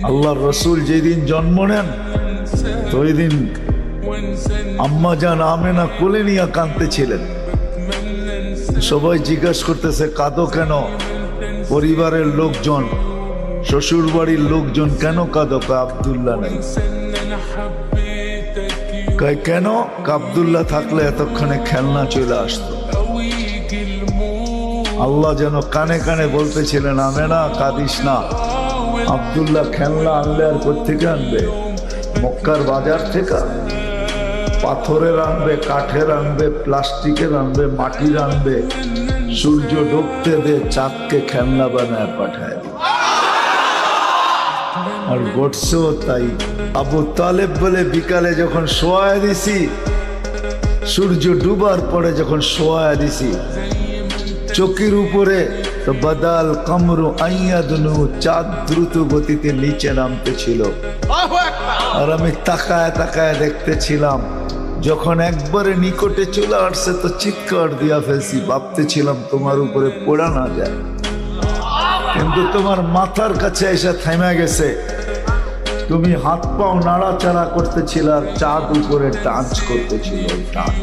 আল্লাহর রসুল যেদিন জন্ম নেন তো ওই দিন আম্মা জান আমেনা কোলে নিয়ে কাঁদতেছিলেন। সবাই জিজ্ঞাসা করতেছে কাঁদো কেন? পরিবারের লোকজন, শ্বশুর বাড়ির লোকজন কেন কাঁদো? আব্দুল্লাহ নাই। কেন? আব্দুল্লাহ থাকলে এতক্ষণে খেলনা চলে আসতো। আল্লাহ যেন কানে কানে বলতেছিলেন আমেনা কাঁদিস না, আব্দুল্লাহ খেলনা আনলে আর কোত্থেকে আনবে? মক্কার বাজার থেকে। পাথরের আনবে, কাঠের আনবে, প্লাস্টিকের আনবে, মাটির আনবে, সূর্য ডুবতে দে চাঁদকে খেলনা বানায় পাঠায়। আর ঘটছেও তাই। আবু তালেব বলে বিকালে যখন শোয়া দিছি, সূর্য ডুবার পরে যখন শোয়া দিছি, চোখের উপরে তো বাদাল কামরু আইয়াদনু, চাঁদ দ্রুত গতিতে নিচে নামতেছিল। আর আমি তাকায় তাকায় দেখতেছিলাম। যখন একবারে নিকটে চলে আসছে তো চিৎকার দিয়া ফেলছি, ভাবতেছিলাম তোমার উপরে পড়া না যায়, কিন্তু তোমার মাথার কাছে এসে থেমে গেছে। তুমি হাত পাও নাড়াচাড়া করতেছিল আর চাঁদ উপরে টাচ করতেছিল। টাচ